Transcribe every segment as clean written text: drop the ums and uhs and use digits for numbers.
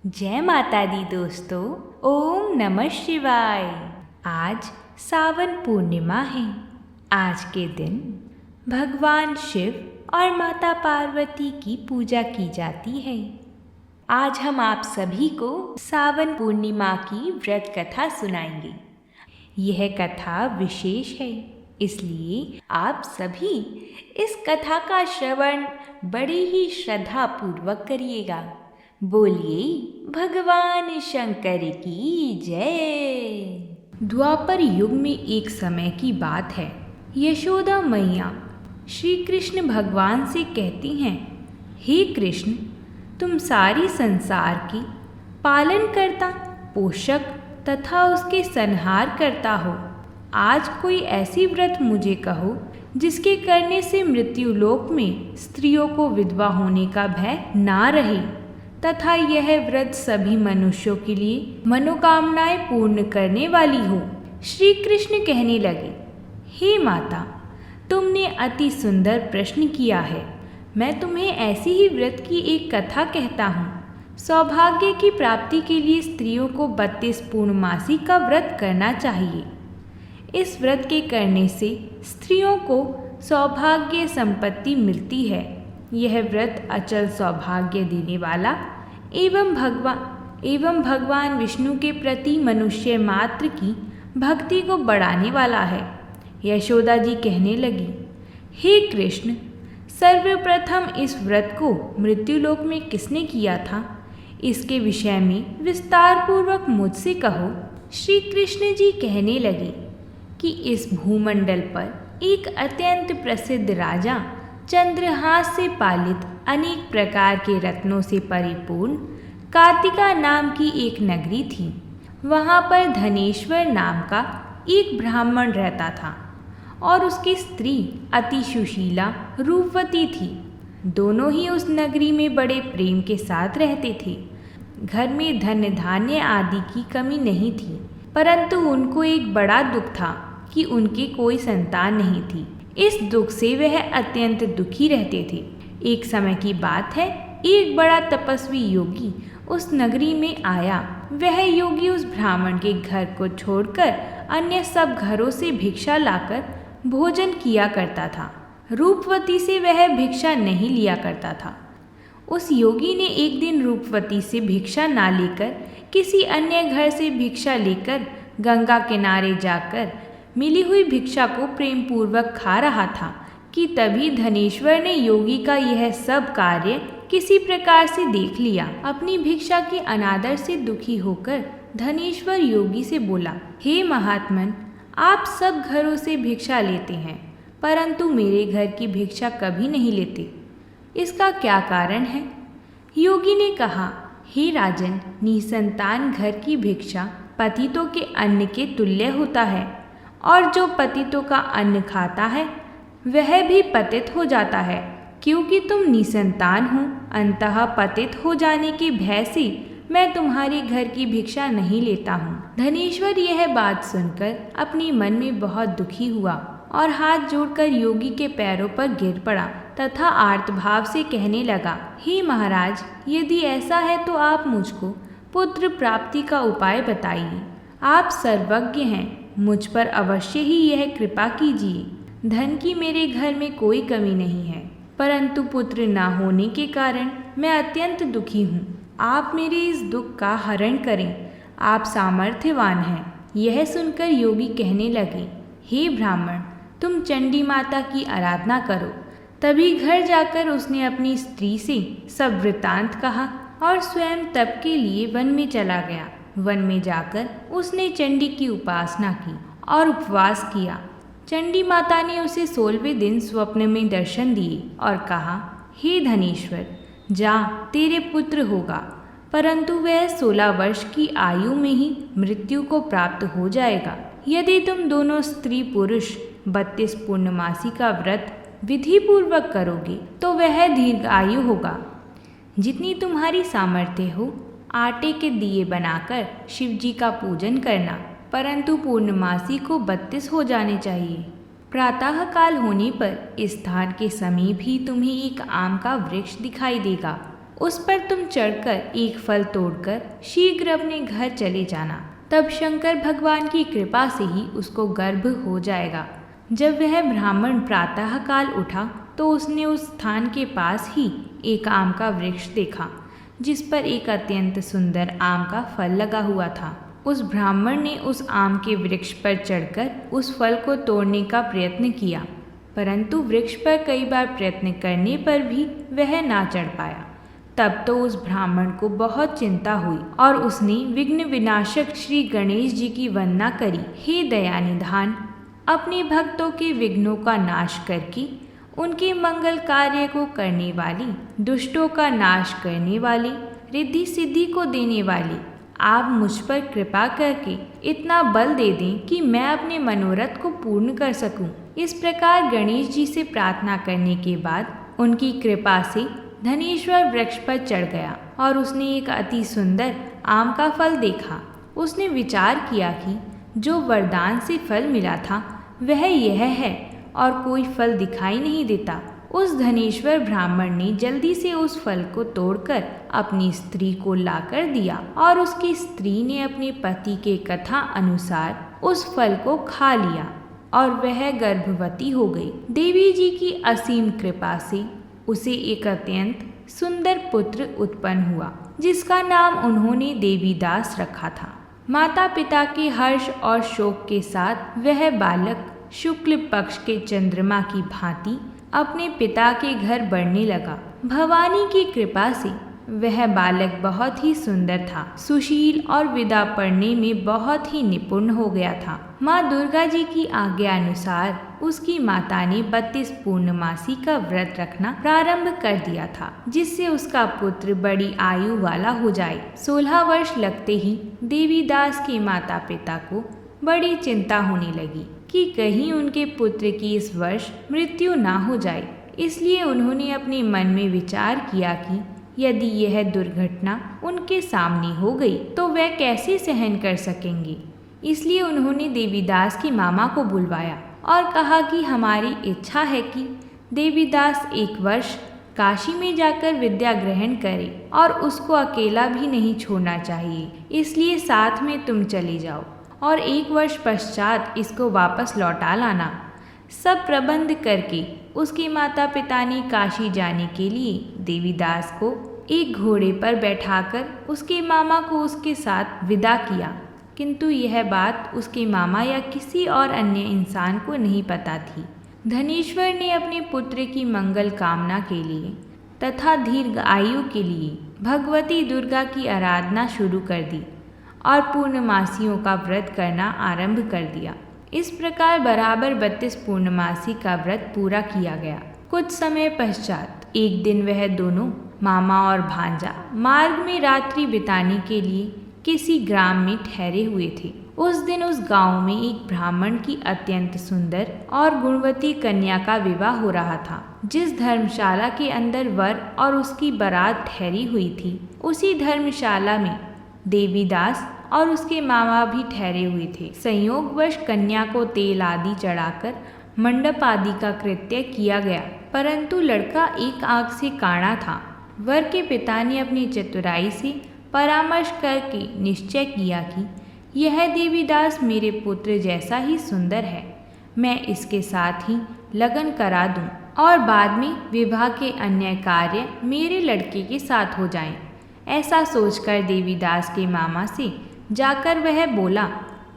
जय माता दी दोस्तों। ओम नमः शिवाय। आज सावन पूर्णिमा है। आज के दिन भगवान शिव और माता पार्वती की पूजा की जाती है। आज हम आप सभी को सावन पूर्णिमा की व्रत कथा सुनाएंगे। यह कथा विशेष है, इसलिए आप सभी इस कथा का श्रवण बड़े ही श्रद्धा पूर्वक करिएगा। बोलिए भगवान शंकर की जय। द्वापर युग में एक समय की बात है। यशोदा मैया श्री कृष्ण भगवान से कहती हैं, हे कृष्ण, तुम सारी संसार की पालन करता, पोषक तथा उसके संहार करता हो। आज कोई ऐसी व्रत मुझे कहो जिसके करने से मृत्युलोक में स्त्रियों को विधवा होने का भय ना रहे तथा यह व्रत सभी मनुष्यों के लिए मनोकामनाएं पूर्ण करने वाली हो। श्री कृष्ण कहने लगे, हे माता, तुमने अति सुंदर प्रश्न किया है। मैं तुम्हें ऐसी ही व्रत की एक कथा कहता हूँ। सौभाग्य की प्राप्ति के लिए स्त्रियों को 32 पूर्णमासी का व्रत करना चाहिए। इस व्रत के करने से स्त्रियों को सौभाग्य संपत्ति मिलती है। यह व्रत अचल सौभाग्य देने वाला एवं भगवान विष्णु के प्रति मनुष्य मात्र की भक्ति को बढ़ाने वाला है। यशोदा जी कहने लगी, हे कृष्ण, सर्वप्रथम इस व्रत को मृत्युलोक में किसने किया था? इसके विषय में विस्तार पूर्वक मुझसे कहो। श्री कृष्ण जी कहने लगे कि इस भूमंडल पर एक अत्यंत प्रसिद्ध राजा चंद्रहास से पालित अनेक प्रकार के रत्नों से परिपूर्ण कार्तिका नाम की एक नगरी थी। वहाँ पर धनेश्वर नाम का एक ब्राह्मण रहता था और उसकी स्त्री अति सुशीला रूपवती थी। दोनों ही उस नगरी में बड़े प्रेम के साथ रहते थे। घर में धन धान्य आदि की कमी नहीं थी, परंतु उनको एक बड़ा दुख था कि उनकी कोई संतान नहीं थी। इस दुख से वह अत्यंत दुखी रहते थे। एक समय की बात है, एक बड़ा तपस्वी योगी उस नगरी में आया। वह योगी उस ब्राह्मण के घर को छोड़कर अन्य सब घरों से भिक्षा लाकर भोजन किया करता था। रूपवती से वह भिक्षा नहीं लिया करता था। उस योगी ने एक दिन रूपवती से भिक्षा ना लेकर किसी अन्य घर से भिक्षा लेकर गंगा किनारे जाकर मिली हुई भिक्षा को प्रेम पूर्वक खा रहा था कि तभी धनेश्वर ने योगी का यह सब कार्य किसी प्रकार से देख लिया। अपनी भिक्षा के अनादर से दुखी होकर धनेश्वर योगी से बोला, हे महात्मन, आप सब घरों से भिक्षा लेते हैं, परंतु मेरे घर की भिक्षा कभी नहीं लेते। इसका क्या कारण है? योगी ने कहा, हे राजन, निसंतान घर की भिक्षा पतितों के अन्न के तुल्य होता है, और जो पतितों का अन्न खाता है वह भी पतित हो जाता है। क्योंकि तुम निसंतान हो, अंततः पतित हो जाने के भय से मैं तुम्हारे घर की भिक्षा नहीं लेता हूँ। धनेश्वर यह बात सुनकर अपने मन में बहुत दुखी हुआ और हाथ जोड़कर योगी के पैरों पर गिर पड़ा तथा आर्तभाव से कहने लगा, हे महाराज, यदि ऐसा है तो आप मुझको पुत्र प्राप्ति का उपाय बताइए। आप सर्वज्ञ हैं, मुझ पर अवश्य ही यह कृपा कीजिए। धन की मेरे घर में कोई कमी नहीं है, परंतु पुत्र ना होने के कारण मैं अत्यंत दुखी हूँ। आप मेरे इस दुख का हरण करें, आप सामर्थ्यवान हैं। यह सुनकर योगी कहने लगे, हे ब्राह्मण, तुम चंडी माता की आराधना करो। तभी घर जाकर उसने अपनी स्त्री से सब वृतांत कहा और स्वयं तप के लिए वन में चला गया। वन में जाकर उसने चंडी की उपासना की और उपवास किया। चंडी माता ने उसे 16वें दिन स्वप्न में दर्शन दिए और कहा, हे धनेश्वर, जा, तेरे पुत्र होगा, परंतु वह 16 वर्ष की आयु में ही मृत्यु को प्राप्त हो जाएगा। यदि तुम दोनों स्त्री पुरुष 32 पूर्णमासी का व्रत विधि पूर्वक करोगे तो वह दीर्घायु होगा। जितनी तुम्हारी सामर्थ्य हो, आटे के दिए बनाकर शिव जी का पूजन करना, परंतु पूर्णमासी को 32 हो जाने चाहिए। प्रातः काल होने पर इस स्थान के समीप ही तुम्हें एक आम का वृक्ष दिखाई देगा। उस पर तुम चढ़कर एक फल तोड़कर शीघ्र अपने घर चले जाना। तब शंकर भगवान की कृपा से ही उसको गर्भ हो जाएगा। जब वह ब्राह्मण प्रातःकाल उठा तो उसने उस स्थान के पास ही एक आम का वृक्ष देखा, जिस पर एक अत्यंत सुंदर आम का फल लगा हुआ था। उस ब्राह्मण ने उस आम के वृक्ष पर चढ़कर उस फल को तोड़ने का प्रयत्न किया, परंतु वृक्ष पर कई बार प्रयत्न करने पर भी वह ना चढ़ पाया। तब तो उस ब्राह्मण को बहुत चिंता हुई और उसने विघ्न विनाशक श्री गणेश जी की वंदना करी। हे दयानिधान, अपने भक्तों के विघ्नों का नाश करके उनके मंगल कार्य को करने वाली, दुष्टों का नाश करने वाली, रिद्धि सिद्धि को देने वाली, आप मुझ पर कृपा करके इतना बल दे दें कि मैं अपने मनोरथ को पूर्ण कर सकूं। इस प्रकार गणेश जी से प्रार्थना करने के बाद उनकी कृपा से धनेश्वर वृक्ष पर चढ़ गया और उसने एक अति सुंदर आम का फल देखा। उसने विचार किया कि जो वरदान से फल मिला था वह यह है और कोई फल दिखाई नहीं देता। उस धनेश्वर ब्राह्मण ने जल्दी से उस फल को तोड़कर अपनी स्त्री को लाकर दिया और उसकी स्त्री ने अपने पति के कथा अनुसार उस फल को खा लिया और वह गर्भवती हो गई। देवी जी की असीम कृपा से उसे एक अत्यंत सुंदर पुत्र उत्पन्न हुआ, जिसका नाम उन्होंने देवीदास रखा था। माता पिता के हर्ष और शोक के साथ वह बालक शुक्ल पक्ष के चंद्रमा की भांति अपने पिता के घर बढ़ने लगा। भवानी की कृपा से वह बालक बहुत ही सुंदर था, सुशील और विदा पढ़ने में बहुत ही निपुण हो गया था। माँ दुर्गा जी की आज्ञा अनुसार उसकी माता ने 32 पूर्णमासी का व्रत रखना प्रारंभ कर दिया था, जिससे उसका पुत्र बड़ी आयु वाला हो जाए। 16 वर्ष लगते ही देवीदास के माता पिता को बड़ी चिंता होने लगी कि कहीं उनके पुत्र की इस वर्ष मृत्यु ना हो जाए। इसलिए उन्होंने अपने मन में विचार किया कि यदि यह दुर्घटना उनके सामने हो गई तो वह कैसे सहन कर सकेंगे। इसलिए उन्होंने देवीदास की मामा को बुलवाया और कहा कि हमारी इच्छा है कि देवीदास एक वर्ष काशी में जाकर विद्या ग्रहण करे और उसको अकेला भी नहीं छोड़ना चाहिए, इसलिए साथ में तुम चले जाओ और 1 वर्ष पश्चात इसको वापस लौटा लाना। सब प्रबंध करके उसके माता पिता ने काशी जाने के लिए देवीदास को एक घोड़े पर बैठाकर उसके मामा को उसके साथ विदा किया, किंतु यह बात उसके मामा या किसी और अन्य इंसान को नहीं पता थी। धनेश्वर ने अपने पुत्र की मंगल कामना के लिए तथा दीर्घ आयु के लिए भगवती दुर्गा की आराधना शुरू कर दी और पूर्णमासियों का व्रत करना आरंभ कर दिया। इस प्रकार बराबर 32 पूर्णमासी का व्रत पूरा किया गया। कुछ समय पश्चात एक दिन वह दोनों मामा और भांजा मार्ग में रात्रि बिताने के लिए किसी ग्राम में ठहरे हुए थे। उस दिन उस गांव में एक ब्राह्मण की अत्यंत सुंदर और गुणवती कन्या का विवाह हो रहा था। जिस धर्मशाला के अंदर वर और उसकी बारात ठहरी हुई थी, उसी धर्मशाला में देवीदास और उसके मामा भी ठहरे हुए थे। संयोगवश कन्या को तेल आदि चढ़ाकर मंडप आदि का कृत्य किया गया, परंतु लड़का एक आंख से काड़ा था। वर के पिता ने अपनी चतुराई से परामर्श करके निश्चय किया कि यह देवीदास मेरे पुत्र जैसा ही सुंदर है, मैं इसके साथ ही लगन करा दूं और बाद में विवाह के अन्य कार्य मेरे लड़के के साथ हो जाएं। ऐसा सोचकर देवीदास के मामा से जाकर वह बोला,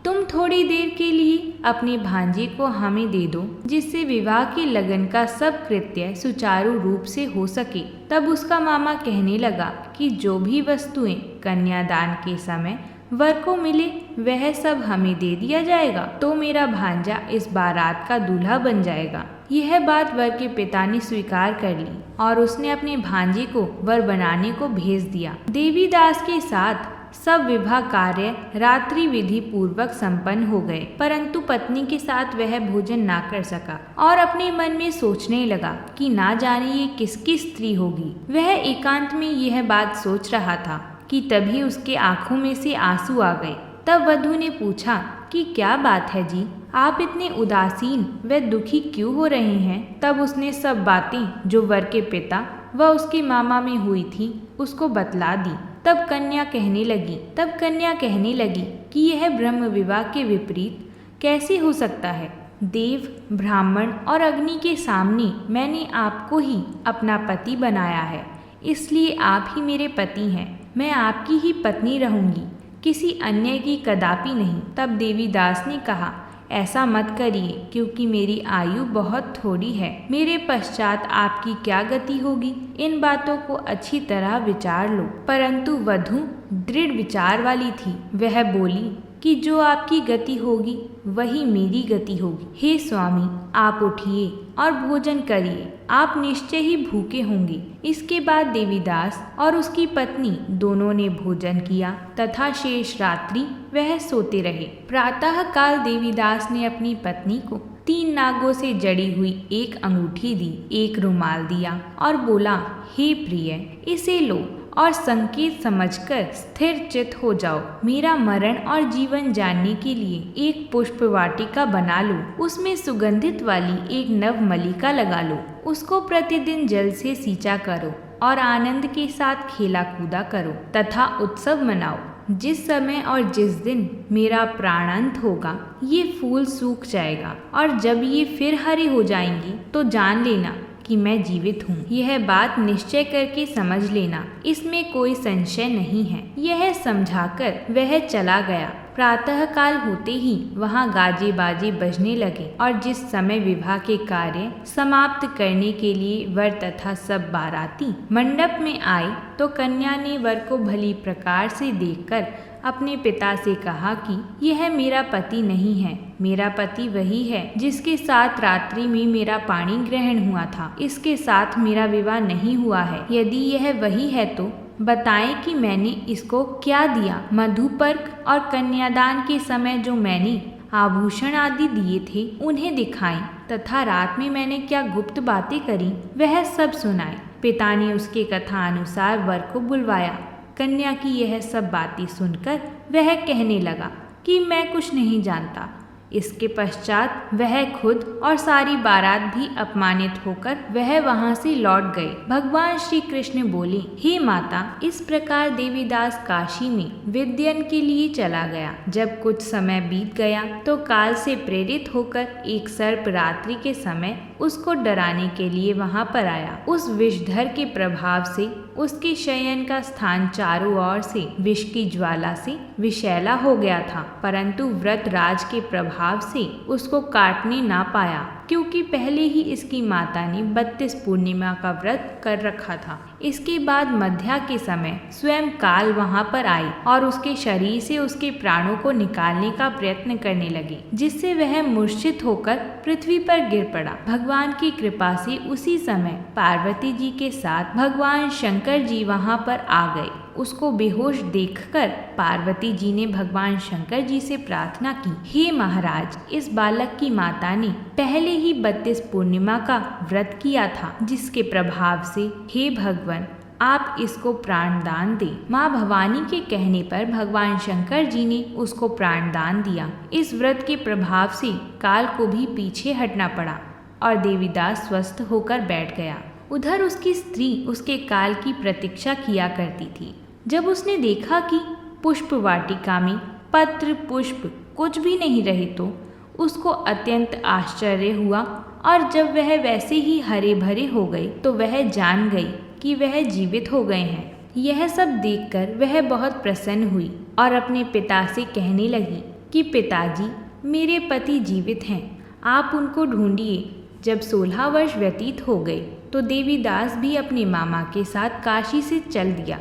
तुम थोड़ी देर के लिए अपने भांजे को हमें दे दो, जिससे विवाह के लगन का सब कृत्य सुचारू रूप से हो सके। तब उसका मामा कहने लगा कि जो भी वस्तुएं कन्यादान के समय वर को मिले वह सब हमें दे दिया जाएगा, तो मेरा भांजा इस बारात का दूल्हा बन जाएगा। यह बात वर के पिता ने स्वीकार कर ली और उसने अपने भांजे को वर बनाने को भेज दिया। देवीदास के साथ सब विवाह कार्य रात्रि विधि पूर्वक संपन्न हो गए, परंतु पत्नी के साथ वह भोजन ना कर सका और अपने मन में सोचने लगा कि ना जाने ये किसकी स्त्री होगी। वह एकांत में यह बात सोच रहा था कि तभी उसके आंखों में से आंसू आ गए। तब वधू ने पूछा कि क्या बात है जी, आप इतने उदासीन व दुखी क्यों हो रहे हैं। तब उसने सब बातें जो वर के पिता वह उसके मामा में हुई थी उसको बतला दी। तब कन्या कहने लगी कि यह ब्रह्म विवाह के विपरीत कैसे हो सकता है। देव, ब्राह्मण और अग्नि के सामने मैंने आपको ही अपना पति बनाया है, इसलिए आप ही मेरे पति हैं। मैं आपकी ही पत्नी रहूंगी, किसी अन्य की कदापि नहीं। तब देवीदास ने कहा, ऐसा मत करिए, क्योंकि मेरी आयु बहुत थोड़ी है। मेरे पश्चात आपकी क्या गति होगी, इन बातों को अच्छी तरह विचार लो। परंतु वधू दृढ़ विचार वाली थी। वह बोली कि जो आपकी गति होगी वही मेरी गति होगी। हे स्वामी, आप उठिए और भोजन करिए, आप निश्चय ही भूखे होंगे। इसके बाद देवीदास और उसकी पत्नी दोनों ने भोजन किया तथा शेष रात्रि वह सोते रहे। प्रातः काल देवीदास ने अपनी पत्नी को 3 नागों से जड़ी हुई एक अंगूठी दी, एक रुमाल दिया और बोला, हे प्रिय, इसे लो और संकेत समझकर स्थिर चित हो जाओ। मेरा मरण और जीवन जानने के लिए एक पुष्प वाटिका बना लो, उसमें सुगंधित वाली एक नव मलिका लगा लो। उसको प्रतिदिन जल से सींचा करो और आनंद के साथ खेला कूदा करो तथा उत्सव मनाओ। जिस समय और जिस दिन मेरा प्राणांत होगा, ये फूल सूख जाएगा और जब ये फिर हरे हो जाएंगे तो जान लेना कि मैं जीवित हूँ। यह बात निश्चय करके समझ लेना, इसमें कोई संशय नहीं है। यह समझाकर वह चला गया। प्रातः काल होते ही वहाँ गाजे बाजे बजने लगे और जिस समय विवाह के कार्य समाप्त करने के लिए वर तथा सब बाराती मंडप में आए तो कन्या ने वर को भली प्रकार से देखकर अपने पिता से कहा कि यह मेरा पति नहीं है। मेरा पति वही है जिसके साथ रात्रि में मेरा पाणी ग्रहण हुआ था। इसके साथ मेरा विवाह नहीं हुआ है। यदि यह वही है तो बताएं कि मैंने इसको क्या दिया। मधुपर्क और कन्यादान के समय जो मैंने आभूषण आदि दिए थे उन्हें दिखाएं तथा रात में मैंने क्या गुप्त बातें करी वह सब सुनाए। पिता ने उसके कथा अनुसार वर को बुलवाया। कन्या की यह सब बातें सुनकर वह कहने लगा कि मैं कुछ नहीं जानता। इसके पश्चात वह खुद और सारी बारात भी अपमानित होकर वह वहां से लौट गए। भगवान श्री कृष्ण बोले, हे माता, इस प्रकार देवीदास काशी में विद्यन के लिए चला गया। जब कुछ समय बीत गया तो काल से प्रेरित होकर एक सर्प रात्रि के समय उसको डराने के लिए वहां पर आया। उस विषधर के प्रभाव से उसके शयन का स्थान चारों ओर से विष की ज्वाला से विषैला हो गया था, परंतु व्रत राज के प्रभाव से उसको काटने ना पाया, क्योंकि पहले ही इसकी माता ने 32 पूर्णिमा का व्रत कर रखा था। इसके बाद मध्या के समय स्वयं काल वहां पर आई और उसके शरीर से उसके प्राणों को निकालने का प्रयत्न करने लगी, जिससे वह मूर्छित होकर पृथ्वी पर गिर पड़ा। भगवान की कृपा से उसी समय पार्वती जी के साथ भगवान शंकर जी वहां पर आ गए। उसको बेहोश देखकर पार्वती जी ने भगवान शंकर जी से प्रार्थना की, हे महाराज, इस बालक की माता ने पहले ही 32 पूर्णिमा का व्रत किया था, जिसके प्रभाव से हे भगवान आप इसको प्राणदान दें। माँ भवानी के कहने पर भगवान शंकर जी ने उसको प्राणदान दिया। इस व्रत के प्रभाव से काल को भी पीछे हटना पड़ा और देवीदास स्वस्थ होकर बैठ गया। उधर उसकी स्त्री उसके काल की प्रतीक्षा किया करती थी। जब उसने देखा कि पुष्प वाटिका में पत्र पुष्प कुछ भी नहीं रहे तो उसको अत्यंत आश्चर्य हुआ और जब वह वैसे ही हरे भरे हो गए तो वह जान गई कि वह जीवित हो गए हैं। यह सब देखकर वह बहुत प्रसन्न हुई और अपने पिता से कहने लगी कि पिताजी, मेरे पति जीवित हैं, आप उनको ढूंढिए। जब 16 वर्ष व्यतीत हो गए तो देवीदास भी अपने मामा के साथ काशी से चल दिया।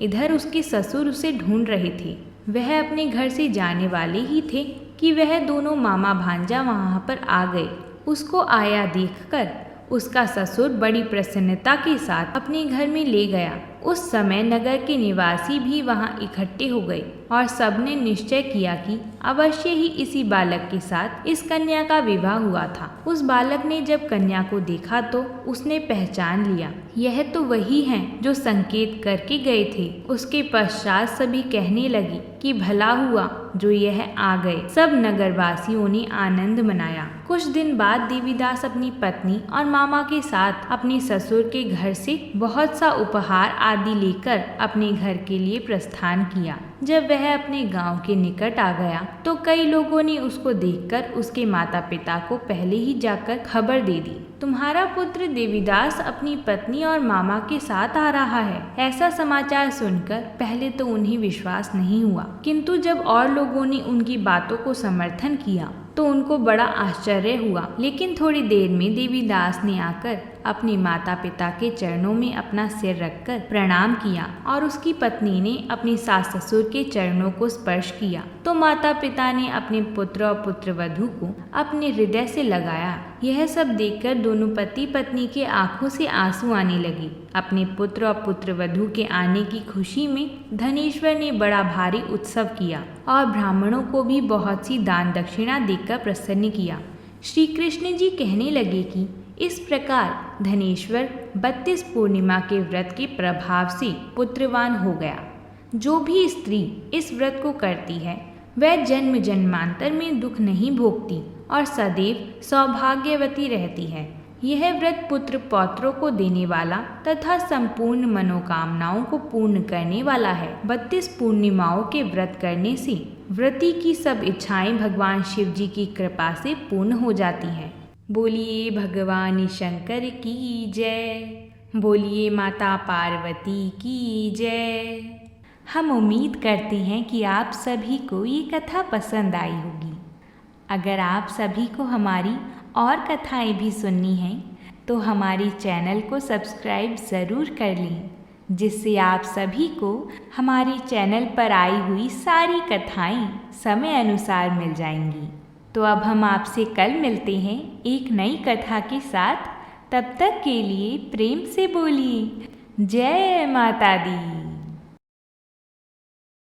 इधर उसके ससुर उसे ढूंढ रहे थे। वह अपने घर से जाने वाले ही थे कि वह दोनों मामा भांजा वहां पर आ गए। उसको आया देखकर उसका ससुर बड़ी प्रसन्नता के साथ अपने घर में ले गया उस समय नगर के निवासी भी वहां इकट्ठे हो गए और सबने निश्चय किया कि अवश्य ही इसी बालक के साथ इस कन्या का विवाह हुआ था। उस बालक ने जब कन्या को देखा तो उसने पहचान लिया, यह तो वही है जो संकेत करके गए थे। उसके पश्चात सभी कहने लगे कि भला हुआ जो यह आ गए। सब नगरवासियों ने आनंद मनाया। कुछ दिन बाद देवीदास अपनी पत्नी और मामा के साथ अपने ससुर के घर से बहुत सा उपहार आदि लेकर अपने घर के लिए प्रस्थान किया। जब वह अपने गांव के निकट आ गया तो कई लोगों ने उसको देखकर उसके माता पिता को पहले ही जाकर खबर दे दी, तुम्हारा पुत्र देवीदास अपनी पत्नी और मामा के साथ आ रहा है। ऐसा समाचार सुनकर पहले तो उन्हें विश्वास नहीं हुआ, किंतु जब और लोगों ने उनकी बातों को समर्थन किया तो उनको बड़ा आश्चर्य हुआ। लेकिन थोड़ी देर में देवीदास ने आकर अपने माता पिता के चरणों में अपना सिर रखकर प्रणाम किया और उसकी पत्नी ने अपने सास ससुर के चरणों को स्पर्श किया तो माता पिता ने अपने पुत्र और पुत्रवधू को अपने हृदय से लगाया। यह सब देखकर दोनों पति पत्नी के आंखों से आंसू आने लगे। अपने पुत्र और पुत्रवधू के आने की खुशी में धनेश्वर ने बड़ा भारी उत्सव किया और ब्राह्मणों को भी बहुत सी दान दक्षिणा देकर प्रसन्न किया। श्री कृष्ण जी कहने लगे कि इस प्रकार धनेश्वर 32 पूर्णिमा के व्रत के प्रभाव से पुत्रवान हो गया। जो भी स्त्री इस व्रत को करती है वह जन्म जन्मांतर में दुख नहीं भोगती और सदैव सौभाग्यवती रहती है। यह व्रत पुत्र पौत्रों को देने वाला तथा संपूर्ण मनोकामनाओं को पूर्ण करने वाला है। 32 पूर्णिमाओं के व्रत करने से व्रती की सब इच्छाएं भगवान शिव जी की कृपा से पूर्ण हो जाती हैं। बोलिए भगवान शंकर की जय, बोलिए माता पार्वती की जय। हम उम्मीद करते हैं कि आप सभी को ये कथा पसंद आई होगी। अगर आप सभी को हमारी और कथाएं भी सुननी हैं तो हमारी चैनल को सब्सक्राइब ज़रूर कर लें, जिससे आप सभी को हमारी चैनल पर आई हुई सारी कथाएं समय अनुसार मिल जाएंगी। तो अब हम आपसे कल मिलते हैं एक नई कथा के साथ। तब तक के लिए प्रेम से बोलिए जय माता दी।